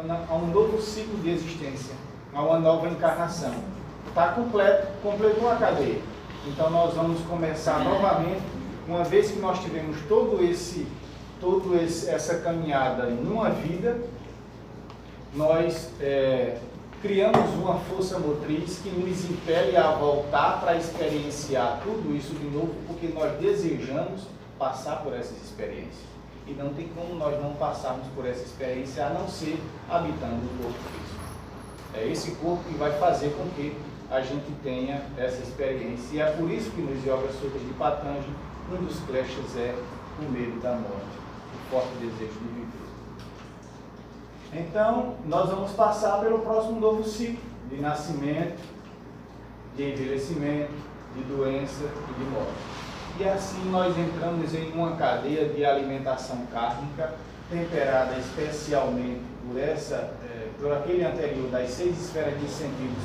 a um novo ciclo de existência, a uma nova encarnação. Está completo, completou a cadeia. Então nós vamos começar novamente, uma vez que nós tivemos essa caminhada numa vida, nós criamos uma força motriz que nos impele a voltar para experienciar tudo isso de novo, porque nós desejamos passar por essas experiências. E não tem como nós não passarmos por essa experiência a não ser habitando o corpo físico. É esse corpo que vai fazer com que a gente tenha essa experiência. E é por isso que nos Yoga Sutras de Patanjali, um dos kleshas é o medo da morte, o forte desejo de viver. Então, nós vamos passar pelo próximo novo ciclo de nascimento, de envelhecimento, de doença e de morte. E assim nós entramos em uma cadeia de alimentação kármica, temperada especialmente por aquele anterior das 6 esferas de sentidos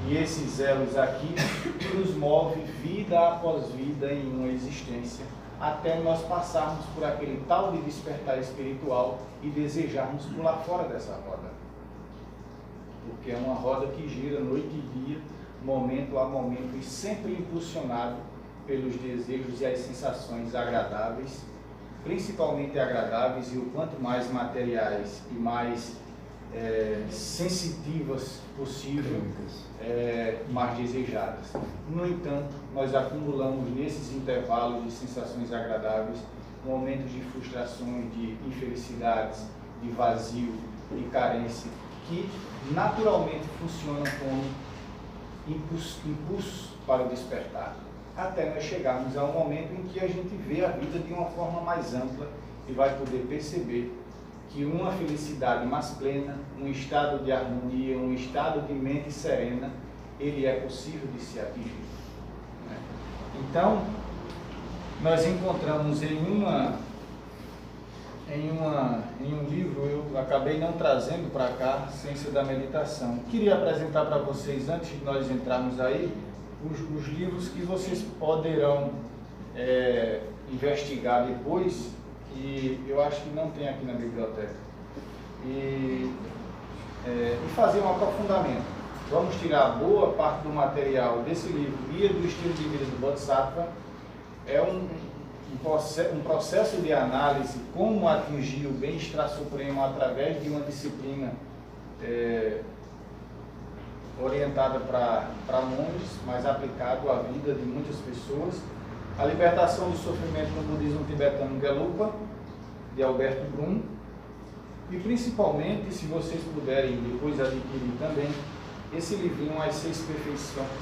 e esses elos aqui, que nos move vida após vida em uma existência, até nós passarmos por aquele tal de despertar espiritual e desejarmos pular fora dessa roda. Porque é uma roda que gira noite e dia, momento a momento, e sempre impulsionado pelos desejos e as sensações agradáveis, principalmente agradáveis, e o quanto mais materiais e mais sensitivas possível, mais desejadas. No entanto, nós acumulamos nesses intervalos de sensações agradáveis momentos de frustrações, de infelicidades, de vazio, de carência, que naturalmente funcionam como impulsos para o despertar, até nós chegarmos a um momento em que a gente vê a vida de uma forma mais ampla e vai poder perceber que uma felicidade mais plena, um estado de harmonia, um estado de mente serena, ele é possível de se atingir. Né? Então, nós encontramos em um livro, eu acabei não trazendo para cá, Ciência da Meditação. Queria apresentar para vocês, antes de nós entrarmos aí, os livros que vocês poderão investigar depois, e eu acho que não tem aqui na biblioteca, e fazer um aprofundamento. Vamos tirar boa parte do material desse livro, Guia do Estilo de Vida do Bodhisattva. É um processo de análise, como atingir o bem-estar supremo através de uma disciplina orientada para monges, mas aplicado à vida de muitas pessoas. A Libertação do Sofrimento no Budismo Tibetano Gelupa, de Alberto Brum, e principalmente, se vocês puderem depois adquirir também, esse livrinho, As 6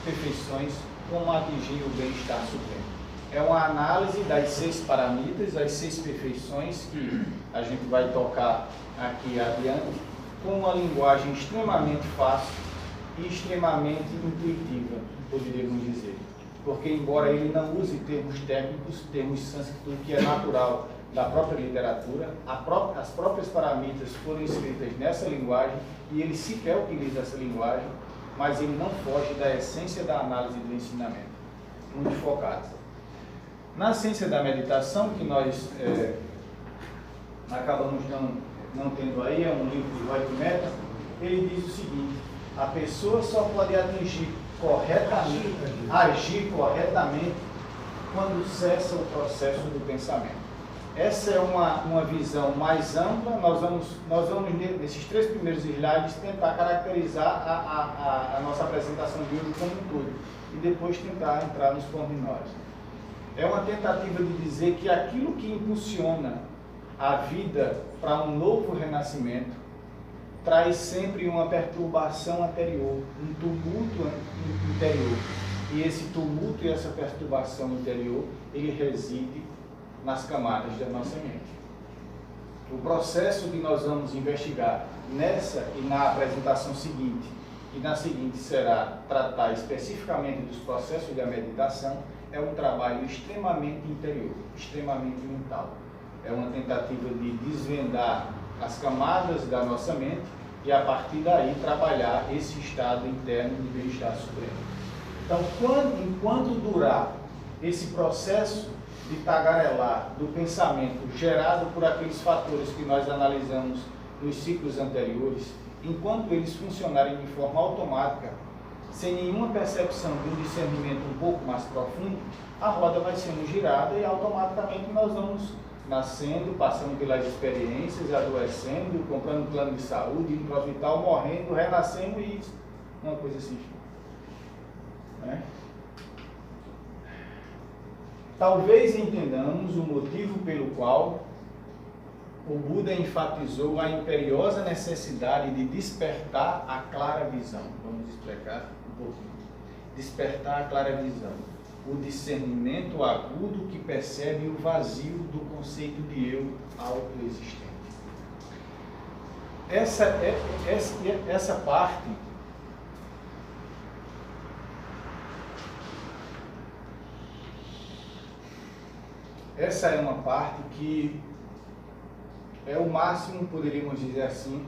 Perfeições, como atingir o bem-estar supremo. É uma análise das 6 paramitas, as 6 perfeições, que a gente vai tocar aqui adiante, com uma linguagem extremamente fácil e extremamente intuitiva, poderíamos dizer. Porque, embora ele não use termos técnicos, termos sânscrito, que é natural da própria literatura, as próprias paramitas foram escritas nessa linguagem e ele sequer utiliza essa linguagem, mas ele não foge da essência da análise do ensinamento, muito focado. Na Ciência da Meditação, que nós acabamos não tendo aí, é um livro de White Metta, ele diz o seguinte: a pessoa só pode atingir corretamente, agir corretamente, quando cessa o processo do pensamento. Essa é uma visão mais ampla. Nós vamos nesses 3 primeiros slides, tentar caracterizar a nossa apresentação de hoje como um todo, e depois tentar entrar nos pormenores. É uma tentativa de dizer que aquilo que impulsiona a vida para um novo renascimento traz sempre uma perturbação anterior, um tumulto interior. E esse tumulto e essa perturbação interior, ele reside nas camadas da nossa mente. O processo que nós vamos investigar nessa e na apresentação seguinte, e na seguinte será tratar especificamente dos processos da meditação, é um trabalho extremamente interior, extremamente mental. É uma tentativa de desvendar as camadas da nossa mente e, a partir daí, trabalhar esse estado interno de bem-estar supremo. Então, enquanto durar esse processo de tagarelar do pensamento gerado por aqueles fatores que nós analisamos nos ciclos anteriores, enquanto eles funcionarem de forma automática, sem nenhuma percepção de um discernimento um pouco mais profundo, a roda vai sendo girada e automaticamente nós vamos nascendo, passando pelas experiências, adoecendo, comprando plano de saúde, indo para o hospital, morrendo, renascendo e uma coisa assim. Né? Talvez entendamos o motivo pelo qual o Buda enfatizou a imperiosa necessidade de despertar a clara visão. Vamos explicar um pouquinho. Despertar a clara visão. O discernimento agudo que percebe o vazio do conceito de eu autoexistente. Essa parte essa é uma parte que é o máximo, poderíamos dizer assim,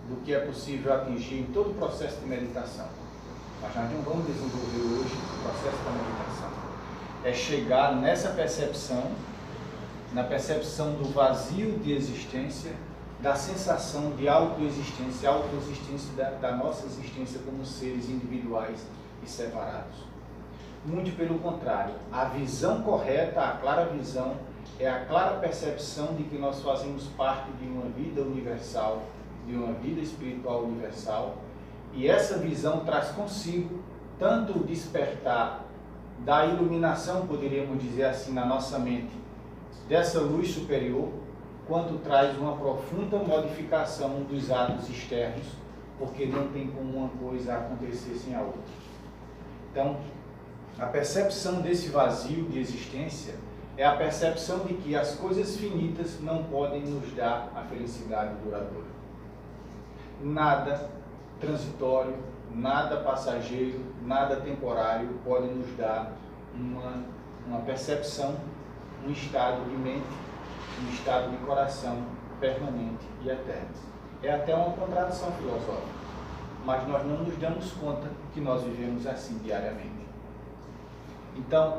do que é possível atingir em todo o processo de meditação. Mas nós não vamos desenvolver hoje o processo da meditação. É chegar nessa percepção, na percepção do vazio de existência, da sensação de autoexistência da nossa existência como seres individuais e separados. Muito pelo contrário, a visão correta, a clara visão, é a clara percepção de que nós fazemos parte de uma vida universal, de uma vida espiritual universal, e essa visão traz consigo tanto o despertar da iluminação, poderíamos dizer assim, na nossa mente, dessa luz superior, quanto traz uma profunda modificação dos atos externos, porque não tem como uma coisa acontecer sem a outra. Então, a percepção desse vazio de existência é a percepção de que as coisas finitas não podem nos dar a felicidade duradoura. Nada transitório, nada passageiro, nada temporário pode nos dar uma percepção, um estado de mente, um estado de coração permanente e eterno. É até uma contradição filosófica, mas nós não nos damos conta que nós vivemos assim diariamente. Então,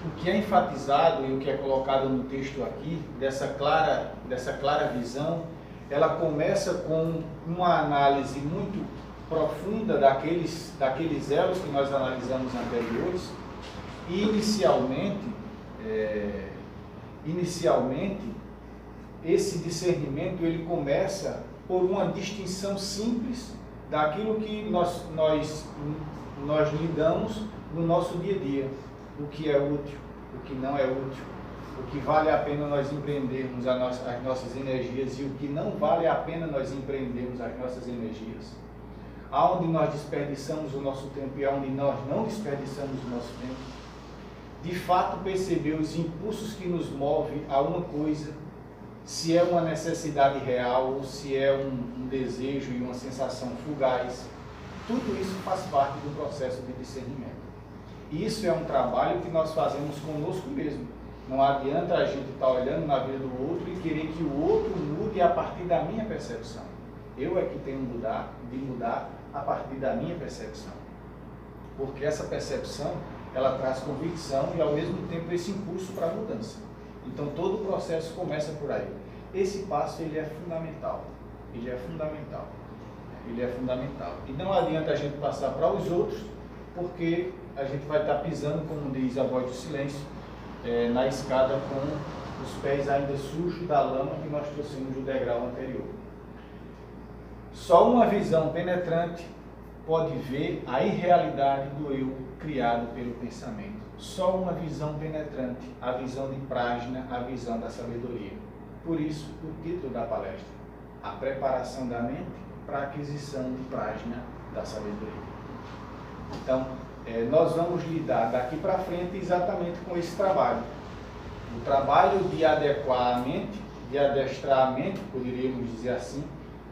o que é enfatizado e o que é colocado no texto aqui, dessa clara visão, ela começa com uma análise muito profunda daqueles elos que nós analisamos anteriores, e inicialmente esse discernimento ele começa por uma distinção simples daquilo que nós lidamos no nosso dia a dia, o que é útil, o que não é útil, o que vale a pena nós empreendermos as nossas energias e o que não vale a pena nós empreendermos as nossas energias, aonde nós desperdiçamos o nosso tempo e aonde nós não desperdiçamos o nosso tempo. De fato perceber os impulsos que nos movem a uma coisa, se é uma necessidade real ou se é um desejo e uma sensação fugaz. Tudo isso faz parte do processo de discernimento. E isso é um trabalho que nós fazemos conosco mesmo. Não adianta a gente estar olhando na vida do outro e querer que o outro mude a partir da minha percepção. Eu é que tenho de mudar a partir da minha percepção. Porque essa percepção, ela traz convicção e ao mesmo tempo esse impulso para a mudança. Então todo o processo começa por aí. Esse passo ele é fundamental. Ele é fundamental. Ele é fundamental. E não adianta a gente passar para os outros, porque a gente vai estar pisando, como diz a voz do silêncio, na escada com os pés ainda sujos da lama que nós trouxemos do degrau anterior. Só uma visão penetrante pode ver a irrealidade do eu criado pelo pensamento. Só uma visão penetrante, a visão de Prajna, a visão da sabedoria. Por isso, o título da palestra, a preparação da mente para a aquisição de Prajna da sabedoria. Então, nós vamos lidar daqui para frente exatamente com esse trabalho. O trabalho de adequar a mente, de adestrar a mente, poderíamos dizer assim,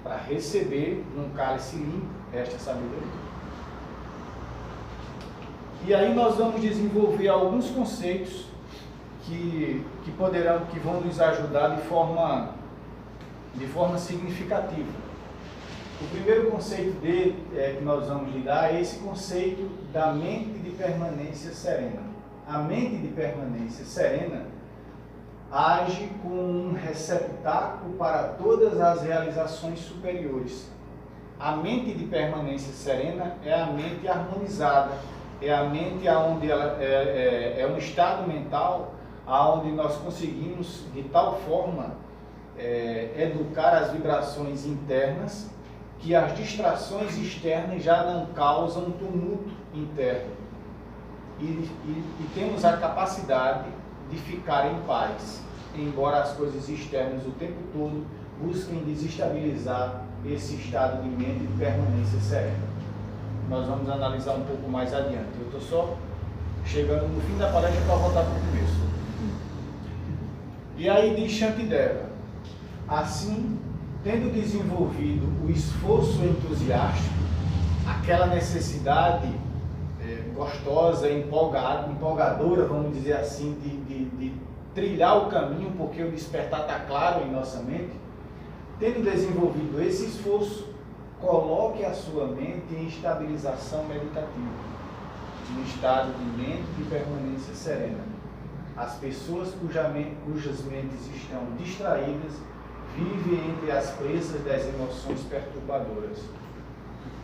para receber num cálice limpo esta sabedoria. E aí nós vamos desenvolver alguns conceitos que vão nos ajudar de forma significativa. O primeiro conceito que nós vamos lidar é esse conceito da mente de permanência serena. A mente de permanência serena age como um receptáculo para todas as realizações superiores. A mente de permanência serena é a mente harmonizada, é a mente onde ela é um estado mental onde nós conseguimos de tal forma educar as vibrações internas que as distrações externas já não causam tumulto interno e temos a capacidade de ficar em paz, embora as coisas externas o tempo todo busquem desestabilizar esse estado de mente de permanência serena. Nós vamos analisar um pouco mais adiante. Eu estou só chegando no fim da palestra para voltar para o começo. E aí diz Shantideva: assim, tendo desenvolvido o esforço entusiástico, aquela necessidade gostosa, empolgadora, vamos dizer assim, de trilhar o caminho, porque o despertar está claro em nossa mente, tendo desenvolvido esse esforço, coloque a sua mente em estabilização meditativa, no estado de mente de permanência serena. As pessoas cujas mentes estão distraídas vivem entre as presas das emoções perturbadoras.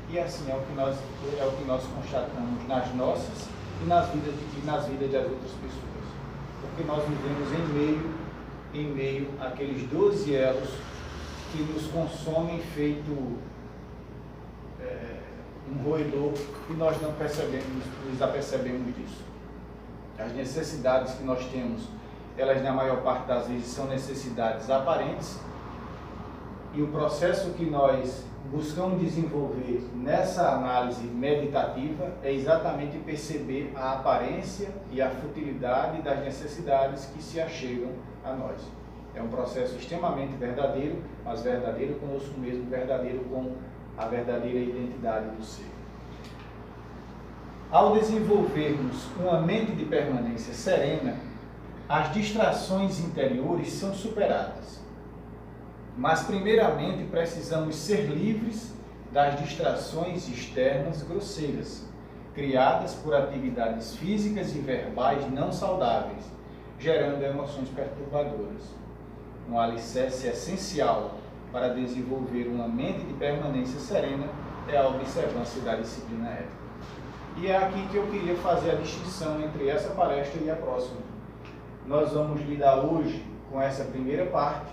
E assim é o que nós constatamos nas nossas e nas vidas das outras pessoas. Porque nós vivemos em meio àqueles 12 elos que nos consomem feito um roedor e nós não nos apercebemos disso. As necessidades que nós temos, elas na maior parte das vezes são necessidades aparentes, e o processo que nós buscamos desenvolver nessa análise meditativa é exatamente perceber a aparência e a futilidade das necessidades que se achegam a nós. É um processo extremamente verdadeiro, mas verdadeiro conosco mesmo, verdadeiro com a verdadeira identidade do ser. Ao desenvolvermos uma mente de permanência serena, as distrações interiores são superadas. Mas, primeiramente, precisamos ser livres das distrações externas grosseiras, criadas por atividades físicas e verbais não saudáveis, gerando emoções perturbadoras. Um alicerce essencial para desenvolver uma mente de permanência serena é a observância da disciplina ética. E é aqui que eu queria fazer a distinção entre essa palestra e a próxima. Nós vamos lidar hoje com essa primeira parte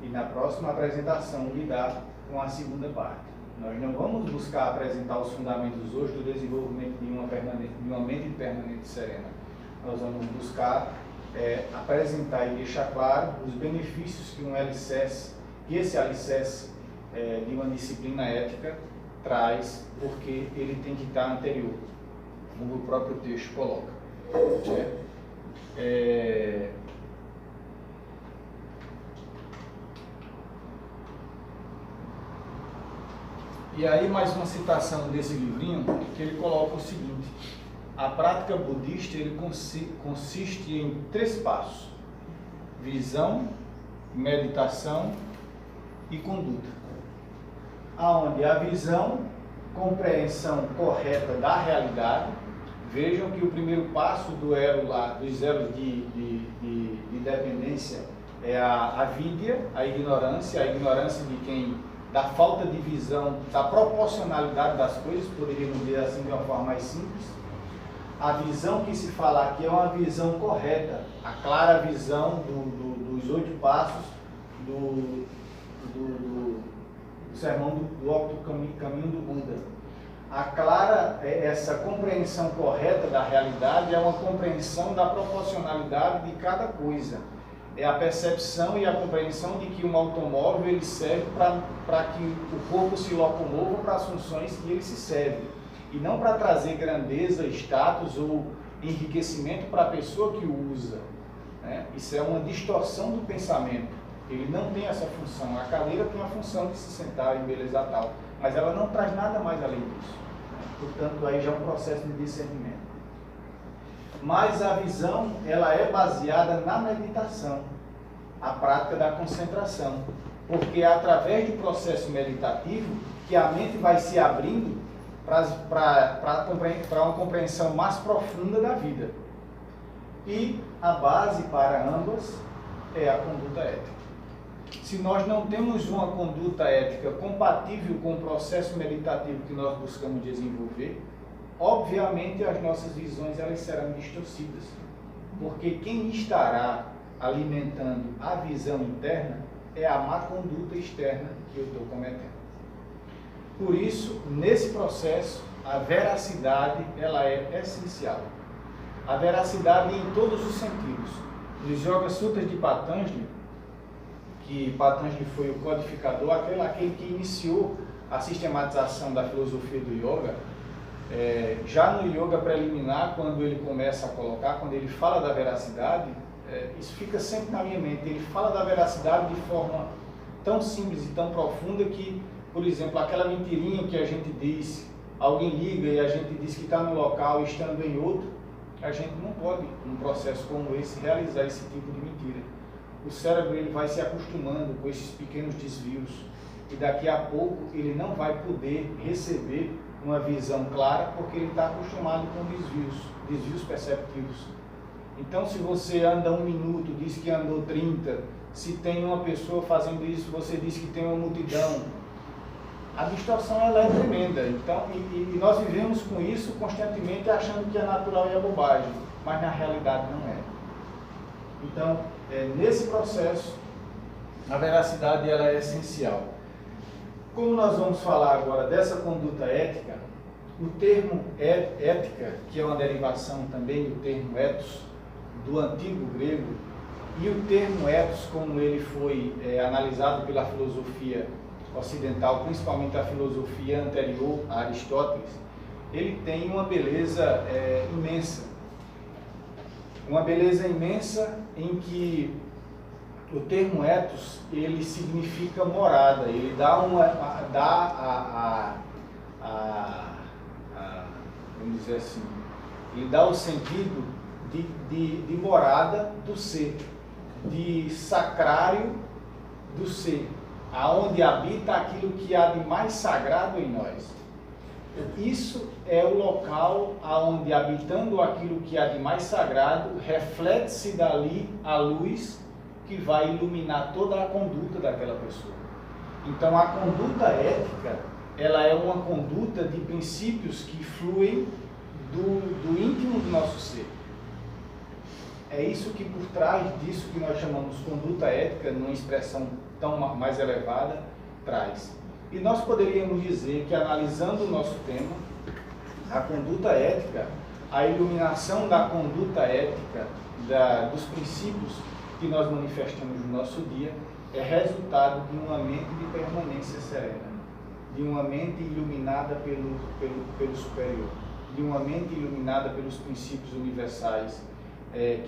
e na próxima apresentação lidar com a segunda parte. Nós não vamos buscar apresentar os fundamentos hoje do desenvolvimento de uma mente permanente serena. Nós vamos buscar apresentar e deixar claro os benefícios que esse alicerce de uma disciplina ética traz, porque ele tem que estar anterior, como o próprio texto coloca. E aí mais uma citação desse livrinho, que ele coloca o seguinte: a prática budista ele consiste em 3 passos: visão, meditação e conduta. Aonde a visão, compreensão correta da realidade. Vejam que o primeiro passo dos elos de dependência é a avidya, a ignorância de quem, da falta de visão, da proporcionalidade das coisas, poderíamos dizer assim de uma forma mais simples. A visão que se fala aqui é uma visão correta, a clara visão dos 8 passos do sermão do Alto Caminho do Buda. Essa compreensão correta da realidade é uma compreensão da proporcionalidade de cada coisa. É a percepção e a compreensão de que um automóvel ele serve para que o corpo se locomova para as funções que ele se serve, e não para trazer grandeza, status ou enriquecimento para a pessoa que o usa. Isso é uma distorção do pensamento. Ele não tem essa função. A cadeira tem a função de se sentar e beleza tal, mas ela não traz nada mais além disso. Portanto, aí já é um processo de discernimento. Mas a visão, ela é baseada na meditação, a prática da concentração, porque é através do processo meditativo que a mente vai se abrindo para uma compreensão mais profunda da vida. E a base para ambas é a conduta ética. Se nós não temos uma conduta ética compatível com o processo meditativo que nós buscamos desenvolver, obviamente as nossas visões elas serão distorcidas, porque quem estará alimentando a visão interna é a má conduta externa que eu estou cometendo. Por isso, nesse processo, a veracidade ela é essencial. A veracidade em todos os sentidos. Nos Yoga Sutras de Patanjali, que Patanjali foi o codificador, aquele que iniciou a sistematização da filosofia do yoga, já no yoga preliminar, quando ele começa a colocar, quando ele fala da veracidade, isso fica sempre na minha mente. Ele fala da veracidade de forma tão simples e tão profunda que, por exemplo, aquela mentirinha que a gente diz, alguém liga e a gente diz que está no local estando em outro, a gente não pode, num processo como esse, realizar esse tipo de mentira. O cérebro ele vai se acostumando com esses pequenos desvios e daqui a pouco ele não vai poder receber uma visão clara porque ele está acostumado com desvios perceptivos. Então, se você anda 1 minuto, diz que andou 30, se tem uma pessoa fazendo isso, você diz que tem uma multidão, a distorção ela é tremenda. Então, e nós vivemos com isso constantemente achando que é natural e é bobagem, mas na realidade não é. Então, nesse processo, a veracidade ela é essencial. Como nós vamos falar agora dessa conduta ética, o termo ética, que é uma derivação também do termo ethos, do antigo grego, e o termo ethos, como ele foi analisado pela filosofia ocidental, principalmente a filosofia anterior a Aristóteles, ele tem uma beleza imensa. Uma beleza imensa em que o termo ethos, ele significa morada, ele dá vamos dizer assim, ele dá o sentido de morada do ser, de sacrário do ser, aonde habita aquilo que há de mais sagrado em nós. Isso é o local aonde, habitando aquilo que há de mais sagrado, reflete-se dali a luz que vai iluminar toda a conduta daquela pessoa. Então, a conduta ética, ela é uma conduta de princípios que fluem do íntimo do nosso ser. É isso que por trás disso que nós chamamos conduta ética, numa expressão tão mais elevada, traz. E nós poderíamos dizer que, analisando o nosso tema, a conduta ética, a iluminação da conduta ética, dos princípios que nós manifestamos no nosso dia, é resultado de uma mente de permanência serena, de uma mente iluminada pelo superior, de uma mente iluminada pelos princípios universais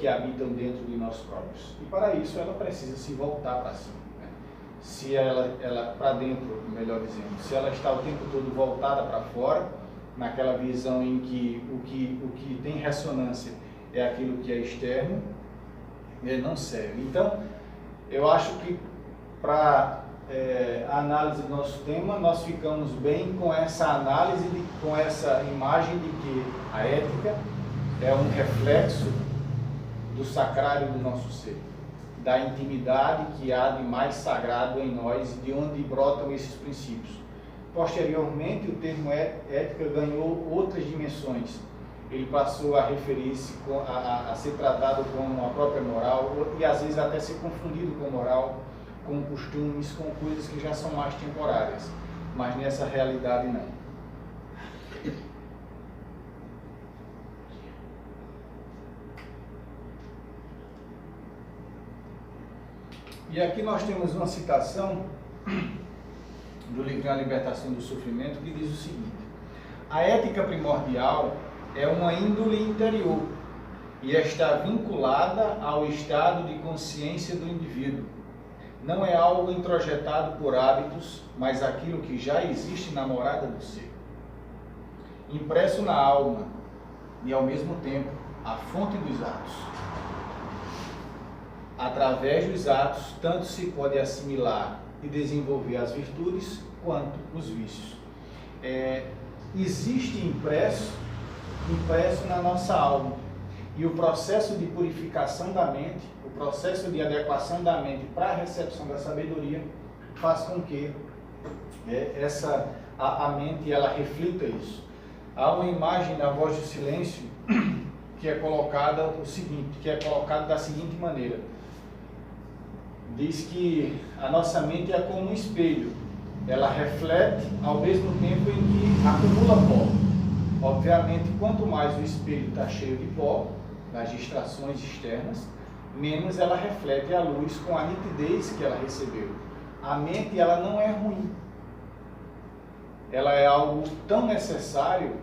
que habitam dentro de nós próprios. E para isso ela precisa se voltar para si. Se ela para dentro, melhor dizendo, se ela está o tempo todo voltada para fora, naquela visão em que o que tem ressonância é aquilo que é externo, ele não serve. Então, eu acho que para a análise do nosso tema, nós ficamos bem com essa análise, com essa imagem de que a ética é um reflexo do sacrário do nosso ser, da intimidade que há de mais sagrado em nós, de onde brotam esses princípios. Posteriormente, o termo ética ganhou outras dimensões. Ele passou a referir-se a ser tratado como a própria moral, e às vezes até ser confundido com moral, com costumes, com coisas que já são mais temporárias, mas nessa realidade não. E aqui nós temos uma citação do livro A Libertação do Sofrimento, que diz o seguinte: a ética primordial é uma índole interior e está vinculada ao estado de consciência do indivíduo. Não é algo introjetado por hábitos, mas aquilo que já existe na morada do ser, impresso na alma e, ao mesmo tempo, a fonte dos atos. Através dos atos, tanto se pode assimilar e desenvolver as virtudes, quanto os vícios. Existe impresso na nossa alma. E o processo de purificação da mente, o processo de adequação da mente para a recepção da sabedoria, faz com que a mente ela reflita isso. Há uma imagem na Voz do Silêncio que é colocada da seguinte maneira: diz que a nossa mente é como um espelho, ela reflete ao mesmo tempo em que acumula pó. Obviamente, quanto mais o espelho está cheio de pó, das distrações externas, menos ela reflete a luz com a nitidez que ela recebeu. A mente ela não é ruim, ela é algo tão necessário.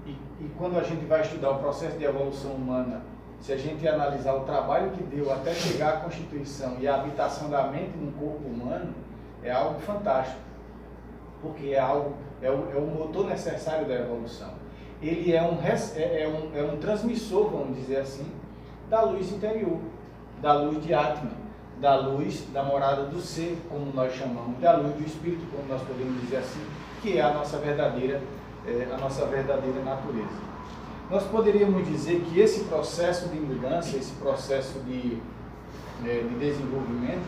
E quando a gente vai estudar o processo de evolução humana, se a gente analisar o trabalho que deu até chegar à constituição e a habitação da mente no corpo humano, é algo fantástico, porque é o motor necessário da evolução. Ele é um transmissor, vamos dizer assim, da luz interior, da luz de Atman, da luz da morada do ser, como nós chamamos, da luz do espírito, como nós podemos dizer assim, que é a nossa verdadeira natureza. Nós poderíamos dizer que esse processo de mudança, esse processo de desenvolvimento,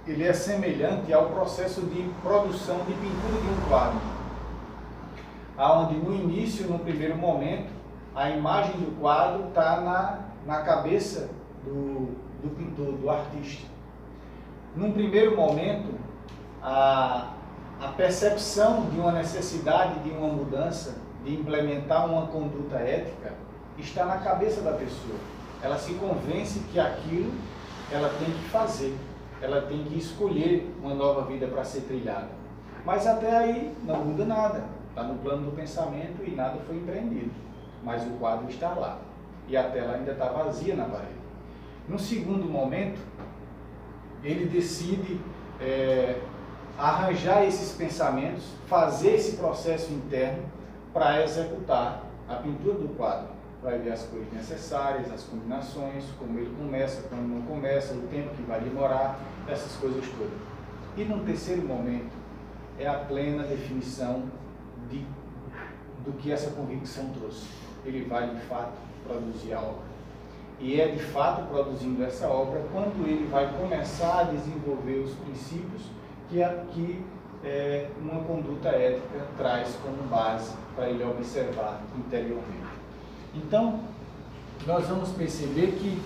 ele é semelhante ao processo de produção de pintura de um quadro, onde no início, no primeiro momento, a imagem do quadro está na cabeça do pintor, do artista. Num primeiro momento, a percepção de uma necessidade de uma mudança, de implementar uma conduta ética, está na cabeça da pessoa. Ela se convence que aquilo ela tem que fazer, ela tem que escolher uma nova vida para ser trilhada. Mas até aí não muda nada, está no plano do pensamento e nada foi empreendido. Mas o quadro está lá e a tela ainda está vazia na parede. No segundo momento, ele decide arranjar esses pensamentos, fazer esse processo interno para executar a pintura do quadro. Vai ver as cores necessárias, as combinações, como ele começa, como não começa, o tempo que vai demorar, essas coisas todas. E num terceiro momento, é a plena definição do que essa convicção trouxe. Ele vai, de fato, produzir a obra. E é, de fato, produzindo essa obra quando ele vai começar a desenvolver os princípios que uma conduta ética traz como base para ele observar interiormente. Então, nós vamos perceber que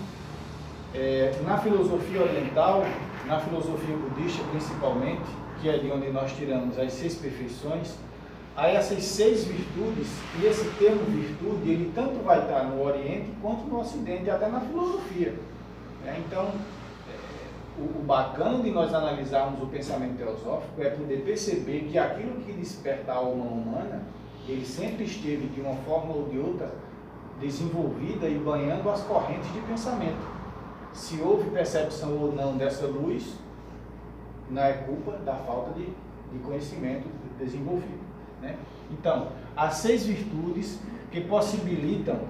na filosofia oriental, na filosofia budista principalmente, que é de onde nós tiramos as 6 perfeições, há essas 6 virtudes, e esse termo virtude, ele tanto vai estar no Oriente quanto no Ocidente, até na filosofia. Então, o bacana de nós analisarmos o pensamento teosófico é poder perceber que aquilo que desperta a alma humana, ele sempre esteve de uma forma ou de outra desenvolvida e banhando as correntes de pensamento. Se houve percepção ou não dessa luz, não é culpa da falta de conhecimento desenvolvido. Então, há 6 virtudes que possibilitam,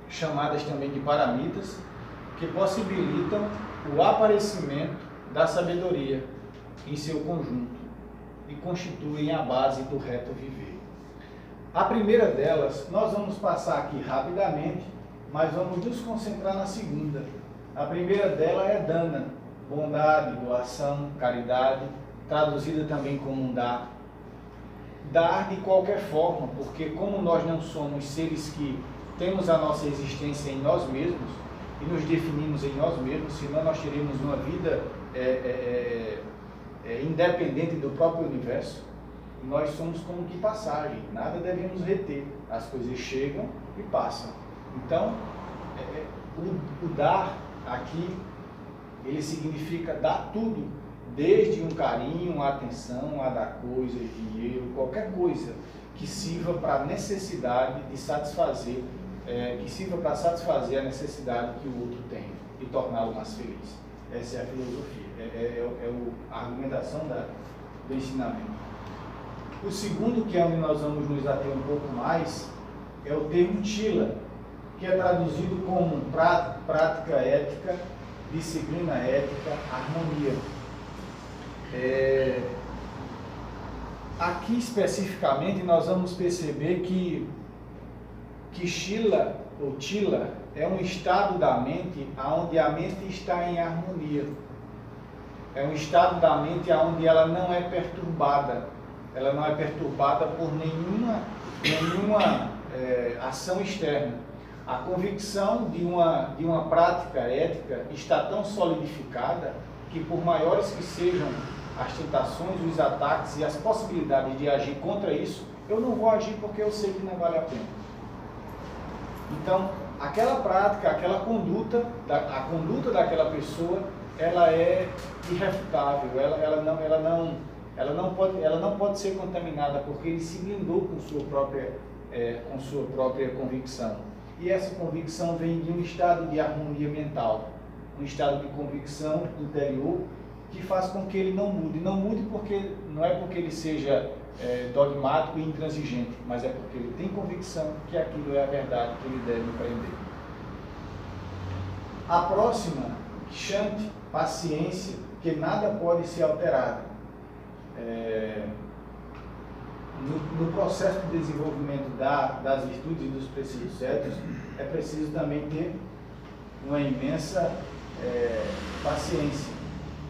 chamadas também de paramitas, que possibilitam o aparecimento da sabedoria em seu conjunto e constituem a base do reto viver. A primeira delas, nós vamos passar aqui rapidamente, mas vamos nos concentrar na segunda. A primeira dela é dana, bondade, doação, caridade, traduzida também como dar. Dar de qualquer forma, porque como nós não somos seres que temos a nossa existência em nós mesmos, e nos definimos em nós mesmos, senão nós teríamos uma vida independente do próprio universo. Nós somos como que passagem, nada devemos reter, as coisas chegam e passam. Então, o dar aqui, ele significa dar tudo, desde um carinho, uma atenção, a dar coisas, dinheiro, qualquer coisa que sirva para a necessidade de satisfazer, que sirva para satisfazer a necessidade que o outro tem e torná-lo mais feliz. Essa é a filosofia, a argumentação do ensinamento. O segundo, que é onde nós vamos nos ater um pouco mais, é o termo tila, que é traduzido como prática ética, disciplina ética, harmonia. Aqui especificamente nós vamos perceber que que Shila ou Tila é um estado da mente onde a mente está em harmonia. É um estado da mente onde ela não é perturbada. Ela não é perturbada por nenhuma ação externa. A convicção de uma prática ética está tão solidificada que, por maiores que sejam as tentações, os ataques e as possibilidades de agir contra isso, eu não vou agir porque eu sei que não vale a pena. Então, aquela prática, aquela conduta, a conduta daquela pessoa, ela é irrefutável, ela não pode ser contaminada porque ele se blindou com sua própria convicção. E essa convicção vem de um estado de harmonia mental, um estado de convicção interior que faz com que ele não mude. Não mude não é porque ele seja dogmático e intransigente, mas é porque ele tem convicção que aquilo é a verdade que ele deve empreender. A próxima, Shanti, paciência, que nada pode ser alterado. No processo de desenvolvimento das virtudes e dos preceitos éticos, é preciso também ter uma imensa paciência.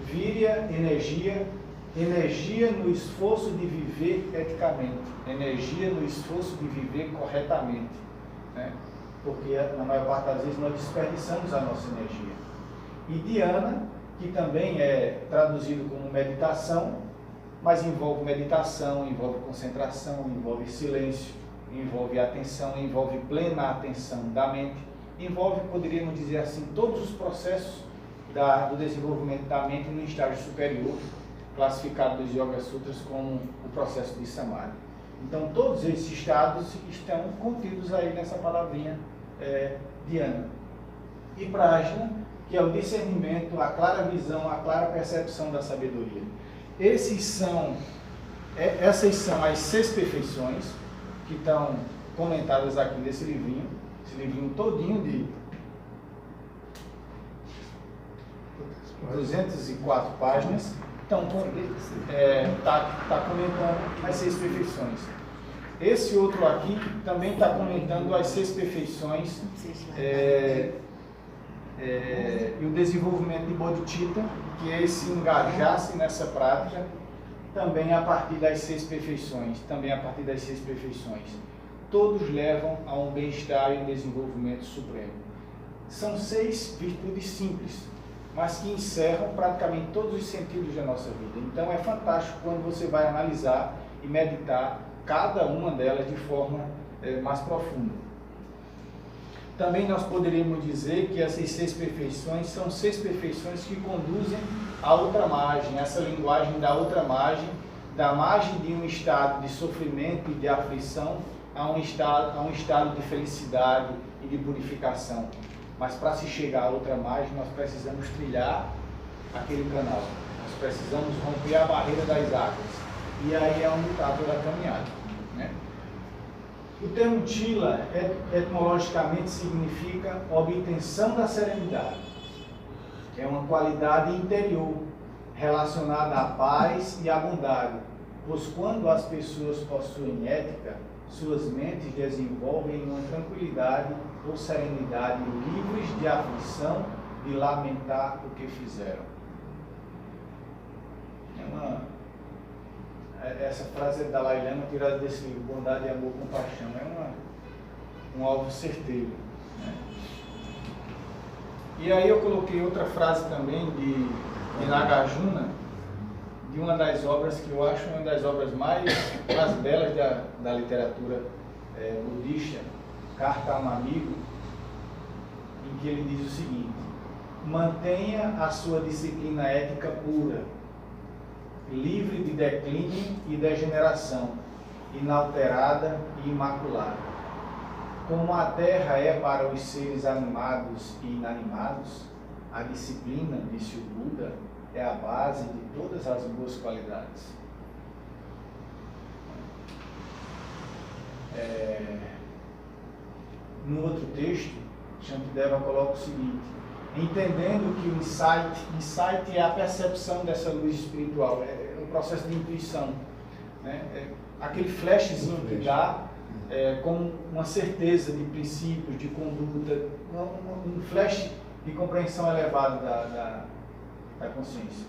Virya, energia no esforço de viver eticamente, energia no esforço de viver corretamente, né? Porque na maior parte das vezes nós desperdiçamos a nossa energia. E dhyana, que também é traduzido como meditação, mas envolve meditação, envolve concentração, envolve silêncio, envolve atenção, envolve plena atenção da mente, envolve, poderíamos dizer assim, todos os processos do desenvolvimento da mente no estágio superior, classificado dos Yoga Sutras como o processo de Samadhi. Então, todos esses estados estão contidos aí nessa palavrinha dhyana. E prajna, que é o discernimento, a clara visão, a clara percepção da sabedoria. Essas são as 6 perfeições que estão comentadas aqui nesse livrinho, esse livrinho todinho de 204 páginas. Então, está comentando as 6 perfeições. Esse outro aqui também está comentando as 6 perfeições e o desenvolvimento de Bodhicitta, que é esse engajar-se nessa prática, também a partir das 6 perfeições. Todos levam a um bem-estar e um desenvolvimento supremo. São 6 virtudes simples, mas que encerram praticamente todos os sentidos da nossa vida. Então é fantástico quando você vai analisar e meditar cada uma delas de forma mais profunda. Também nós poderíamos dizer que essas 6 perfeições são 6 perfeições que conduzem à outra margem, essa linguagem da outra margem, da margem de um estado de sofrimento e de aflição a um estado de felicidade e de purificação. Mas para se chegar à outra margem, nós precisamos trilhar aquele canal. Nós precisamos romper a barreira das águas. E aí é onde está toda a caminhada, né? O termo Tila, etimologicamente, significa obtenção da serenidade. É uma qualidade interior relacionada à paz e à bondade, pois quando as pessoas possuem ética, suas mentes desenvolvem uma tranquilidade ou serenidade livres de aflição, de lamentar o que fizeram. Essa frase é da Dalai Lama, tirada desse livro, Bondade, Amor, Compaixão. É um alvo certeiro, né? E aí eu coloquei outra frase também de Nagarjuna, de uma das obras que eu acho uma das obras mais belas da literatura budista, Carta a um Amigo, em que ele diz o seguinte: mantenha a sua disciplina ética pura, livre de declínio e degeneração, inalterada e imaculada. Como a terra é para os seres animados e inanimados, a disciplina, disse o Buda, é a base de todas as boas qualidades. No outro texto, Shantideva coloca o seguinte: entendendo que o insight é a percepção dessa luz espiritual, é um processo de intuição, né? Aquele flashzinho que dá com uma certeza de princípios, de conduta, um flash de compreensão elevado da consciência.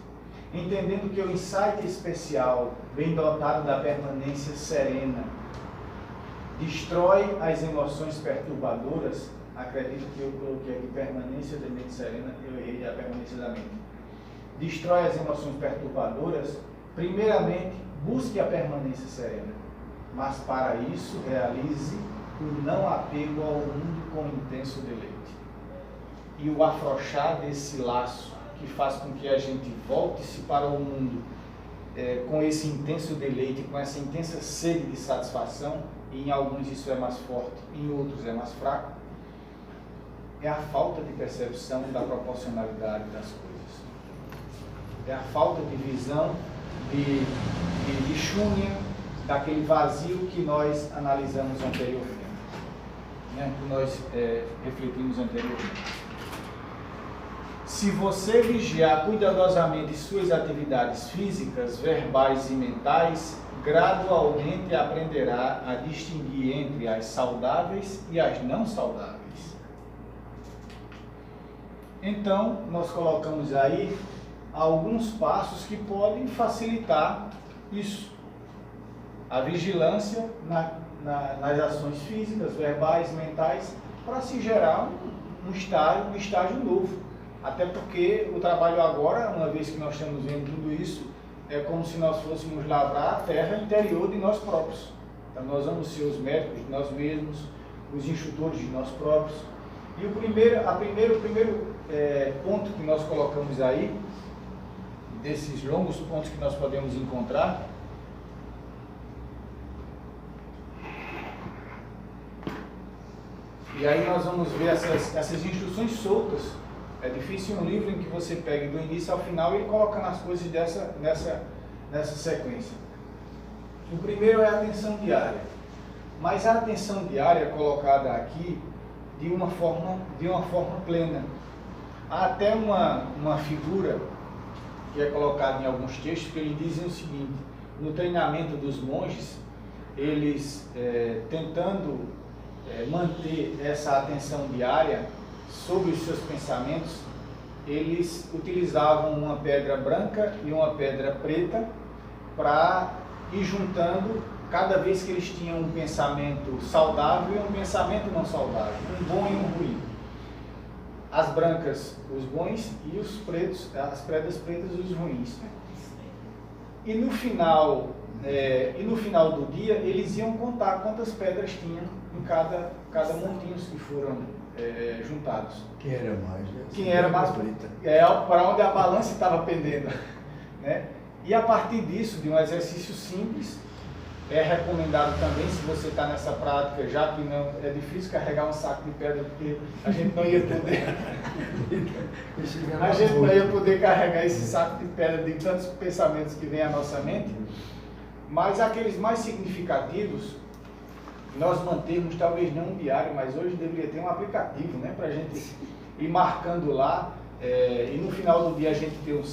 Entendendo que o insight especial, bem dotado da permanência serena, destrói as emoções perturbadoras. Acredito que eu coloquei aqui permanência da mente serena, eu errei a permanência da mente. Destrói as emoções perturbadoras. Primeiramente, busque a permanência serena, mas para isso realize o não apego ao mundo com intenso deleite. E o afrouxar desse laço que faz com que a gente volte-se para o mundo com esse intenso deleite, com essa intensa sede de satisfação, e em alguns isso é mais forte, em outros é mais fraco, é a falta de percepção da proporcionalidade das coisas. É a falta de visão de Shunya, daquele vazio que nós analisamos anteriormente, né? Que nós refletimos anteriormente. Se você vigiar cuidadosamente suas atividades físicas, verbais e mentais, gradualmente aprenderá a distinguir entre as saudáveis e as não saudáveis. Então, nós colocamos aí alguns passos que podem facilitar isso. A vigilância nas ações físicas, verbais, mentais, para se gerar um estágio novo. Até porque o trabalho agora, uma vez que nós estamos vendo tudo isso, é como se nós fôssemos lavrar a terra interior de nós próprios. Então nós vamos ser os médicos de nós mesmos, os instrutores de nós próprios. E o primeiro ponto que nós colocamos aí, desses longos pontos que nós podemos encontrar, e aí nós vamos ver essas instruções soltas. É difícil um livro em que você pegue do início ao final e ele colocando as coisas nessa sequência. O primeiro é a atenção diária. Mas a atenção diária é colocada aqui de uma forma plena. Há até uma figura que é colocada em alguns textos que eles dizem o seguinte: no treinamento dos monges, eles tentando manter essa atenção diária sobre os seus pensamentos, eles utilizavam uma pedra branca e uma pedra preta para ir juntando cada vez que eles tinham um pensamento saudável e um pensamento não saudável, um bom e um ruim. As brancas, os bons, e os pretos, as pedras pretas, os ruins. E no final do dia, eles iam contar quantas pedras tinham em cada montinho que foram juntados. Quem era mais, né? Quem era mais para onde a balança estava pendendo, né? E a partir disso, de um exercício simples, é recomendado também, se você está nessa prática, já que não é difícil carregar um saco de pedra, porque a gente não ia poder carregar esse saco de pedra de tantos pensamentos que vêm à nossa mente, mas aqueles mais significativos, nós mantemos, talvez não um diário, mas hoje deveria ter um aplicativo, né, para a gente ir marcando lá, e no final do dia a gente ter um